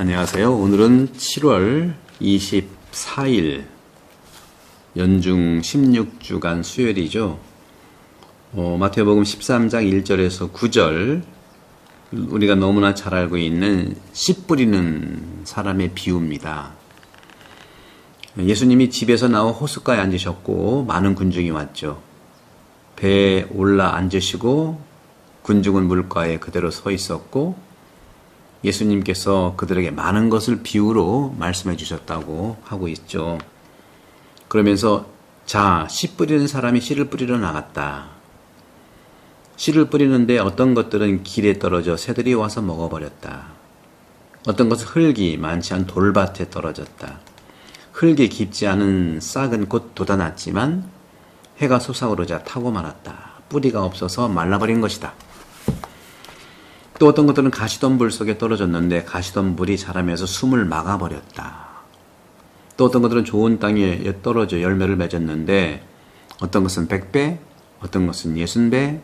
안녕하세요. 오늘은 7월 24일 연중 16주간 수요일이죠. 마태복음 13장 1절에서 9절, 우리가 너무나 잘 알고 있는 씨 뿌리는 사람의 비유입니다. 예수님이 집에서 나와 호숫가에 앉으셨고 많은 군중이 왔죠. 배에 올라 앉으시고 군중은 물가에 그대로 서 있었고, 예수님께서 그들에게 많은 것을 비유로 말씀해 주셨다고 하고 있죠. 그러면서 자, 씨 뿌리는 사람이 씨를 뿌리러 나갔다. 씨를 뿌리는데 어떤 것들은 길에 떨어져 새들이 와서 먹어버렸다. 어떤 것은 흙이 많지 않은 돌밭에 떨어졌다. 흙이 깊지 않은 싹은 곧 돋아났지만 해가 솟아오르자 타고 말았다. 뿌리가 없어서 말라버린 것이다. 또 어떤 것들은 가시덤불 속에 떨어졌는데 가시덤불이 자라면서 숨을 막아버렸다. 또 어떤 것들은 좋은 땅에 떨어져 열매를 맺었는데 어떤 것은 100배, 어떤 것은 60배,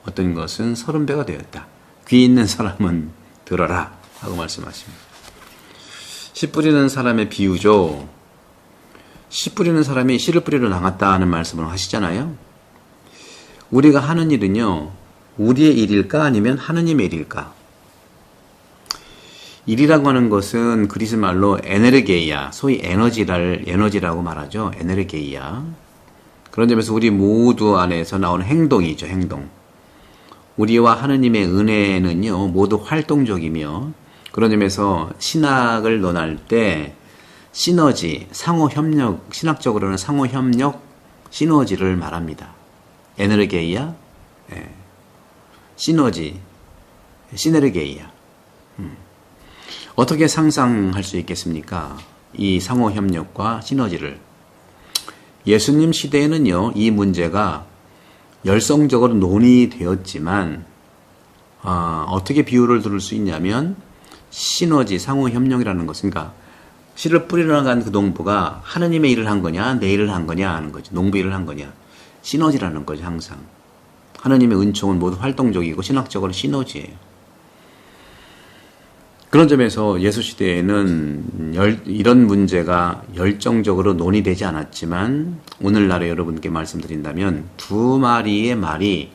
어떤 것은 30배가 되었다. 귀 있는 사람은 들어라 하고 말씀하십니다. 씨 뿌리는 사람의 비유죠. 씨 뿌리는 사람이 씨를 뿌리러 나갔다 하는 말씀을 하시잖아요. 우리가 하는 일은요, 우리의 일일까 아니면 하느님의 일일까? 일이라고 하는 것은 그리스 말로 에네르게이아, 소위 에너지라고 말하죠. 에네르게이아. 그런 점에서 우리 모두 안에서 나오는 행동이죠. 행동. 우리와 하느님의 은혜는요, 모두 활동적이며, 그런 점에서 신학을 논할 때 시너지, 상호협력, 신학적으로는 상호협력, 시너지를 말합니다. 에네르게이아, 시너지, 시네르게이아. 어떻게 상상할 수 있겠습니까? 이 상호협력과 시너지를. 예수님 시대에는요, 이 문제가 열성적으로 논의되었지만, 어떻게 비유를 들을 수 있냐면, 시너지, 상호협력이라는 것은, 그러니까 씨를 뿌리러 나간 그 농부가 하느님의 일을 한 거냐, 내 일을 한 거냐 하는 거죠. 농부 일을 한 거냐. 시너지라는 거죠, 항상. 하느님의 은총은 모두 활동적이고 신학적으로 시너지예요. 그런 점에서 예수 시대에는 이런 문제가 열정적으로 논의되지 않았지만, 오늘날에 여러분께 말씀드린다면 두 마리의 말이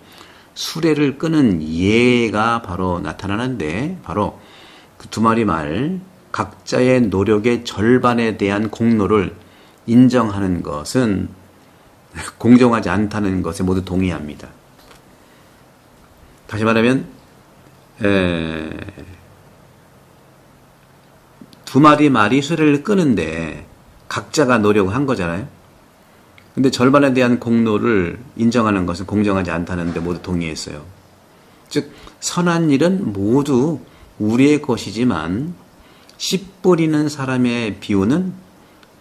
수레를 끄는 예가 바로 나타나는데, 바로 그 두 마리 말, 각자의 노력의 절반에 대한 공로를 인정하는 것은 공정하지 않다는 것에 모두 동의합니다. 다시 말하면 두 마리 말이 수레를 끄는데 각자가 노력을 한 거잖아요. 근데 절반에 대한 공로를 인정하는 것은 공정하지 않다는 데 모두 동의했어요. 즉 선한 일은 모두 우리의 것이지만 씨 뿌리는 사람의 비유는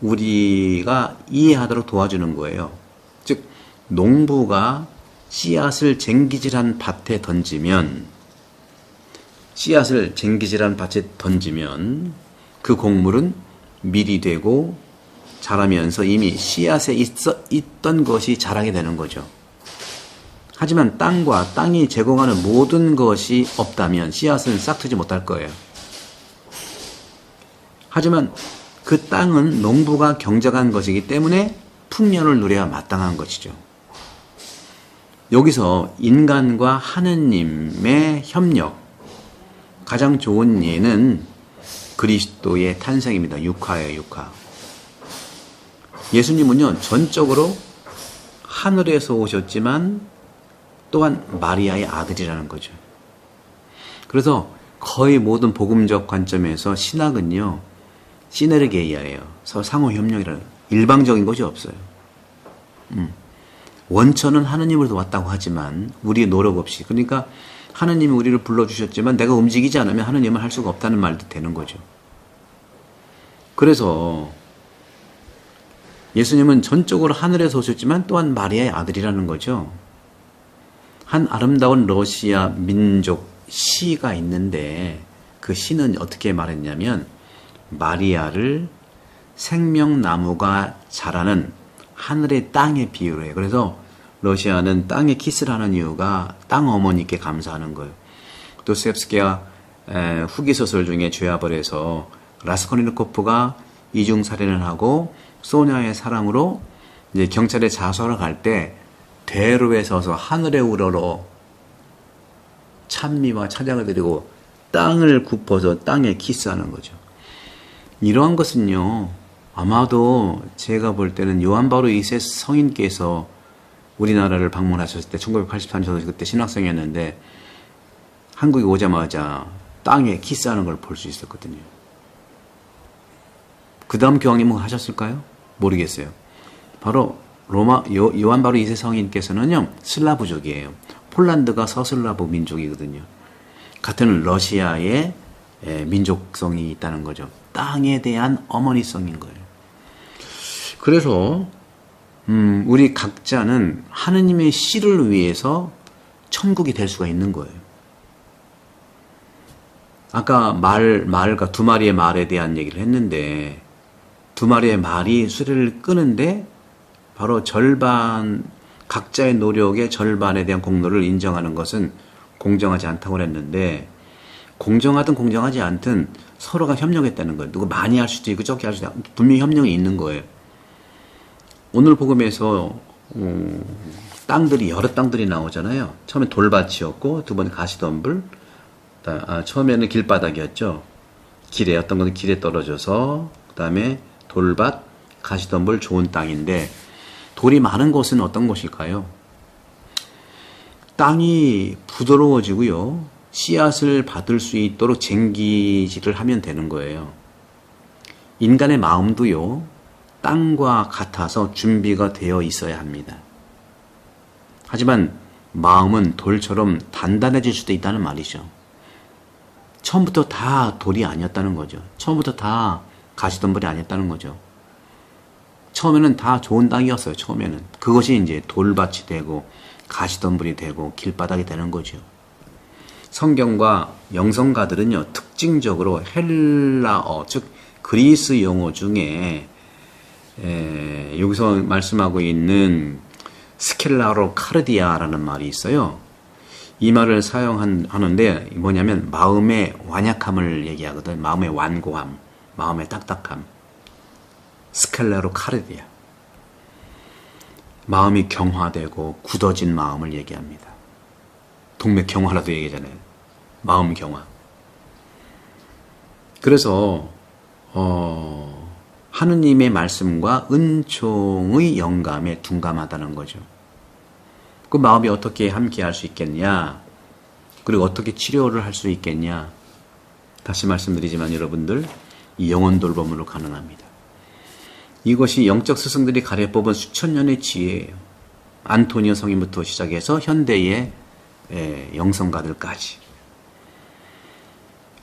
우리가 이해하도록 도와주는 거예요. 즉 농부가 씨앗을 쟁기질한 밭에 던지면 그 곡물은 밀이 되고 자라면서 이미 씨앗에 있던 것이 자라게 되는 거죠. 하지만 땅이 제공하는 모든 것이 없다면 씨앗은 싹트지 못할 거예요. 하지만 그 땅은 농부가 경작한 것이기 때문에 풍년을 누려야 마땅한 것이죠. 여기서 인간과 하느님의 협력, 가장 좋은 예는 그리스도의 탄생입니다. 육화예요, 육화. 예수님은요, 전적으로 하늘에서 오셨지만 또한 마리아의 아들이라는 거죠. 그래서 거의 모든 복음적 관점에서 신학은요, 시네르게이아예요. 서로 상호협력이라는, 일방적인 것이 없어요. 원천은 하느님으로부터 왔다고 하지만 우리의 노력 없이, 그러니까 하느님이 우리를 불러주셨지만 내가 움직이지 않으면 하느님은 할 수가 없다는 말도 되는 거죠. 그래서 예수님은 전적으로 하늘에서 오셨지만 또한 마리아의 아들이라는 거죠. 한 아름다운 러시아 민족 시가 있는데 그 시는 어떻게 말했냐면 마리아를 생명나무가 자라는 하늘의 땅에 비유를 해요. 그래서 러시아는 땅에 키스를 하는 이유가 땅 어머니께 감사하는 거예요. 도스토옙스키가 후기소설 중에 죄와벌에서 라스콜니코프가 이중살인을 하고 소냐의 사랑으로 이제 경찰에 자수하러 갈 때 대로에 서서 하늘의 우러러 찬미와 찬양을 드리고 땅을 굽어서 땅에 키스하는 거죠. 이러한 것은요, 아마도 제가 볼 때는 요한 바로 2세 성인께서 우리나라를 방문하셨을 때 1983년 저도 그때 신학생이었는데 한국에 오자마자 땅에 키스하는 걸 볼 수 있었거든요. 그 다음 교황님은 하셨을까요? 모르겠어요. 바로 요한 바로 2세 성인께서는요, 슬라브족이에요. 폴란드가 서슬라브 민족이거든요. 같은 러시아의 민족성이 있다는 거죠. 땅에 대한 어머니성인 거예요. 그래서 우리 각자는 하느님의 씨를 위해서 천국이 될 수가 있는 거예요. 아까 말과 두 마리의 말에 대한 얘기를 했는데 두 마리의 말이 수레를 끄는데 바로 절반, 각자의 노력의 절반에 대한 공로를 인정하는 것은 공정하지 않다고 했는데 공정하든 공정하지 않든 서로가 협력했다는 거예요. 누구 많이 할 수도 있고 적게 할 수도 있고 분명히 협력이 있는 거예요. 오늘 복음에서 땅들이 여러 땅들이 나오잖아요. 처음에 돌밭이었고 두 번째 가시덤불, 처음에는 길바닥이었죠. 길에 어떤 것은 길에 떨어져서 그 다음에 돌밭, 가시덤불 좋은 땅인데 돌이 많은 곳은 어떤 곳일까요? 땅이 부드러워지고요. 씨앗을 받을 수 있도록 쟁기질을 하면 되는 거예요. 인간의 마음도요. 땅과 같아서 준비가 되어 있어야 합니다. 하지만 마음은 돌처럼 단단해질 수도 있다는 말이죠. 처음부터 다 돌이 아니었다는 거죠. 처음부터 다 가시덤불이 아니었다는 거죠. 처음에는 다 좋은 땅이었어요. 처음에는. 그것이 이제 돌밭이 되고 가시덤불이 되고 길바닥이 되는 거죠. 성경과 영성가들은요, 특징적으로 헬라어, 즉 그리스 영어 중에 여기서 말씀하고 있는 스켈라로 카르디아라는 말이 있어요. 이 말을 사용하는데 뭐냐면 마음의 완약함을 얘기하거든. 마음의 완고함, 마음의 딱딱함. 스켈라로 카르디아. 마음이 경화되고 굳어진 마음을 얘기합니다. 동맥 경화라도 얘기하잖아요. 마음 경화. 그래서 하느님의 말씀과 은총의 영감에 둔감하다는 거죠. 그 마음이 어떻게 함께 할 수 있겠냐? 그리고 어떻게 치료를 할 수 있겠냐? 다시 말씀드리지만 여러분들, 이 영혼 돌봄으로 가능합니다. 이것이 영적 스승들이 가려 뽑은 수천 년의 지혜예요. 안토니오 성인부터 시작해서 현대의 영성가들까지.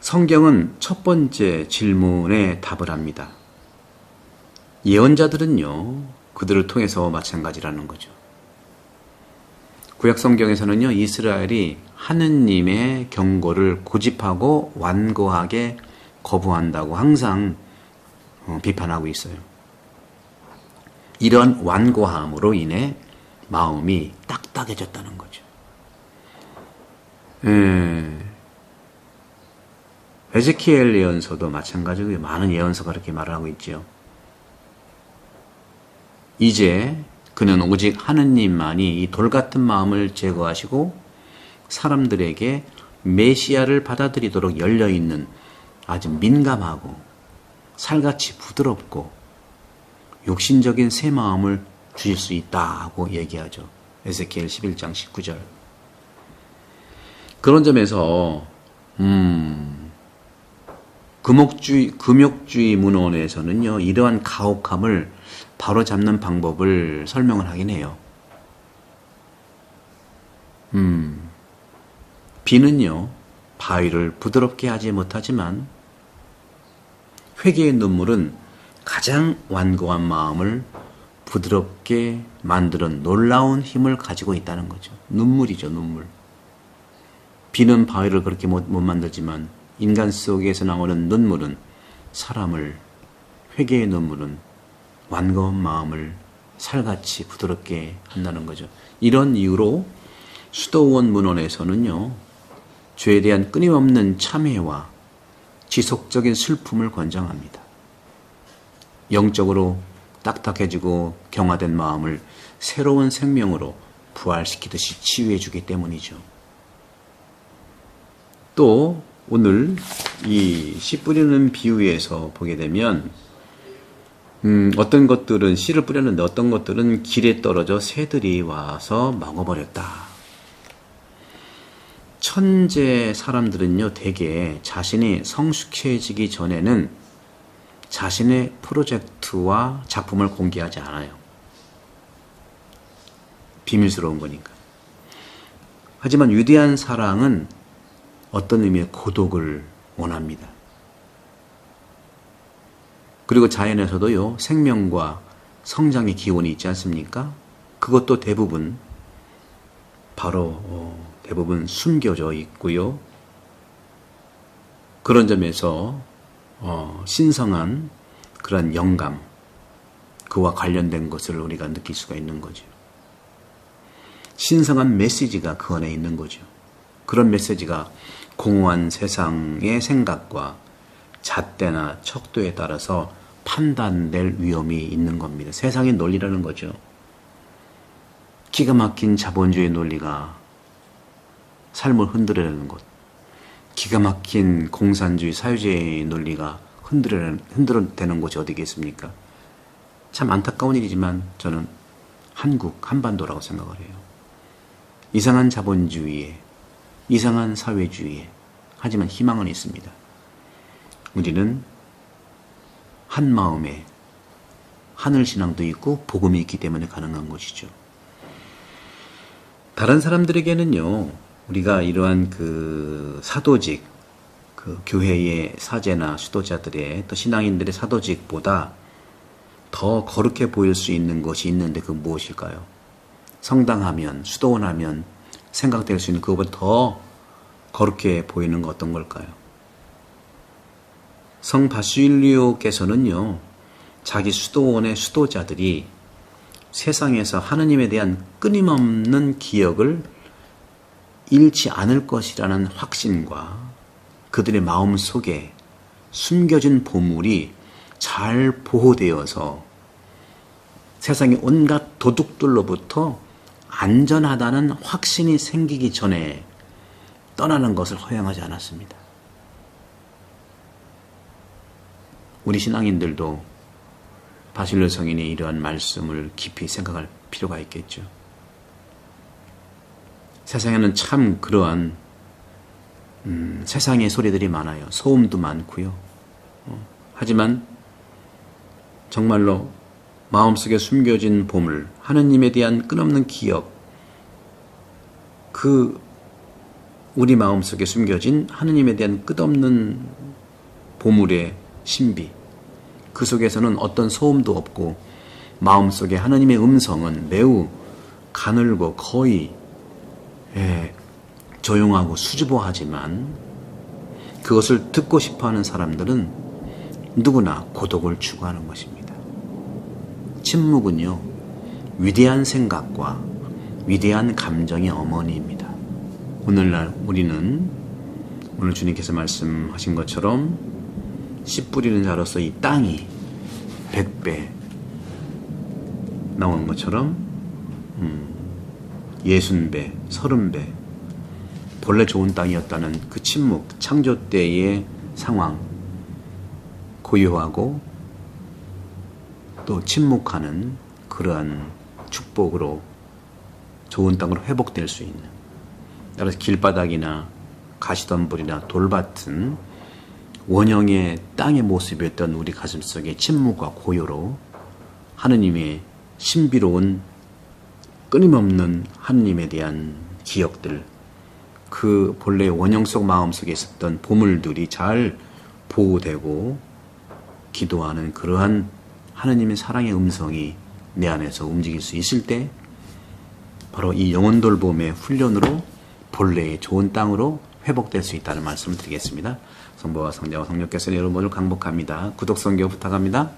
성경은 첫 번째 질문에 답을 합니다. 예언자들은요, 그들을 통해서 마찬가지라는 거죠. 구약 성경에서는요, 이스라엘이 하느님의 경고를 고집하고 완고하게 거부한다고 항상 비판하고 있어요. 이런 완고함으로 인해 마음이 딱딱해졌다는 거죠. 에제키엘 예언서도 마찬가지고요. 많은 예언서가 그렇게 말을 하고 있죠. 이제 그는 오직 하느님만이 이 돌같은 마음을 제거하시고 사람들에게 메시아를 받아들이도록 열려있는 아주 민감하고 살같이 부드럽고 욕심적인 새 마음을 주실 수 있다고 얘기하죠. 에zekiel 11장 19절. 그런 점에서 금욕주의 문헌에서는요, 이러한 가혹함을 바로잡는 방법을 설명을 하긴 해요. 비는요, 바위를 부드럽게 하지 못하지만 회개의 눈물은 가장 완고한 마음을 부드럽게 만드는 놀라운 힘을 가지고 있다는 거죠. 눈물이죠, 눈물. 비는 바위를 그렇게 못 만들지만 인간 속에서 나오는 눈물은 사람을, 회개의 눈물은 완고한 마음을 살같이 부드럽게 한다는 거죠. 이런 이유로 수도원 문헌에서는요, 죄에 대한 끊임없는 참회와 지속적인 슬픔을 권장합니다. 영적으로 딱딱해지고 경화된 마음을 새로운 생명으로 부활시키듯이 치유해 주기 때문이죠. 또 오늘 이 씨 뿌리는 비유에서 보게 되면 어떤 것들은 씨를 뿌렸는데 어떤 것들은 길에 떨어져 새들이 와서 먹어버렸다. 천재 사람들은요, 대개 자신이 성숙해지기 전에는 자신의 프로젝트와 작품을 공개하지 않아요. 비밀스러운 거니까. 하지만 위대한 사랑은 어떤 의미의 고독을 원합니다. 그리고 자연에서도요, 생명과 성장의 기원이 있지 않습니까? 그것도 대부분 숨겨져 있고요. 그런 점에서 신성한 그런 영감, 그와 관련된 것을 우리가 느낄 수가 있는 거죠. 신성한 메시지가 그 안에 있는 거죠. 그런 메시지가 공허한 세상의 생각과 잣대나 척도에 따라서 판단될 위험이 있는 겁니다. 세상의 논리라는 거죠. 기가 막힌 자본주의 논리가 삶을 흔들어내는 것, 기가 막힌 공산주의 사회주의 논리가 흔들어대는 곳이 어디겠습니까? 참 안타까운 일이지만 저는 한반도라고 생각을 해요. 이상한 자본주의에, 이상한 사회주의에, 하지만 희망은 있습니다. 우리는 한 마음에 하늘신앙도 있고 복음이 있기 때문에 가능한 것이죠. 다른 사람들에게는요, 우리가 이러한 그 사도직, 그 교회의 사제나 수도자들의 또 신앙인들의 사도직보다 더 거룩해 보일 수 있는 것이 있는데 그 무엇일까요? 성당하면, 수도원하면 생각될 수 있는 그것보다 더 거룩해 보이는 것 어떤 걸까요? 성 바실리오께서는요, 자기 수도원의 수도자들이 세상에서 하느님에 대한 끊임없는 기억을 잃지 않을 것이라는 확신과 그들의 마음 속에 숨겨진 보물이 잘 보호되어서 세상의 온갖 도둑들로부터 안전하다는 확신이 생기기 전에 떠나는 것을 허용하지 않았습니다. 우리 신앙인들도 바실로 성인의 이러한 말씀을 깊이 생각할 필요가 있겠죠. 세상에는 참 그러한 세상의 소리들이 많아요. 소음도 많고요. 하지만 정말로 마음속에 숨겨진 보물, 하느님에 대한 끝없는 기억, 그 우리 마음속에 숨겨진 하느님에 대한 끝없는 보물의 신비, 그 속에서는 어떤 소음도 없고 마음속에 하느님의 음성은 매우 가늘고 거의 조용하고 수줍어하지만 그것을 듣고 싶어하는 사람들은 누구나 고독을 추구하는 것입니다. 침묵은요, 위대한 생각과 위대한 감정의 어머니입니다. 오늘날 우리는 오늘 주님께서 말씀하신 것처럼 씨 뿌리는 자로서 이 땅이 100배 나오는 것처럼 60배, 30배 본래 좋은 땅이었다는 그 침묵, 창조 때의 상황, 고요하고 또 침묵하는 그러한 축복으로 좋은 땅으로 회복될 수 있는, 따라서 길바닥이나 가시덤불이나 돌밭은 원형의 땅의 모습이었던 우리 가슴속의 침묵과 고요로 하느님의 신비로운 끊임없는 하느님에 대한 기억들, 그 본래 원형 속 마음속에 있었던 보물들이 잘 보호되고 기도하는 그러한 하느님의 사랑의 음성이 내 안에서 움직일 수 있을 때 바로 이 영혼돌봄의 훈련으로 본래의 좋은 땅으로 회복될 수 있다는 말씀을 드리겠습니다. 성부와 성자와 성령께서 여러분을 강복합니다. 구독, 선교 부탁합니다.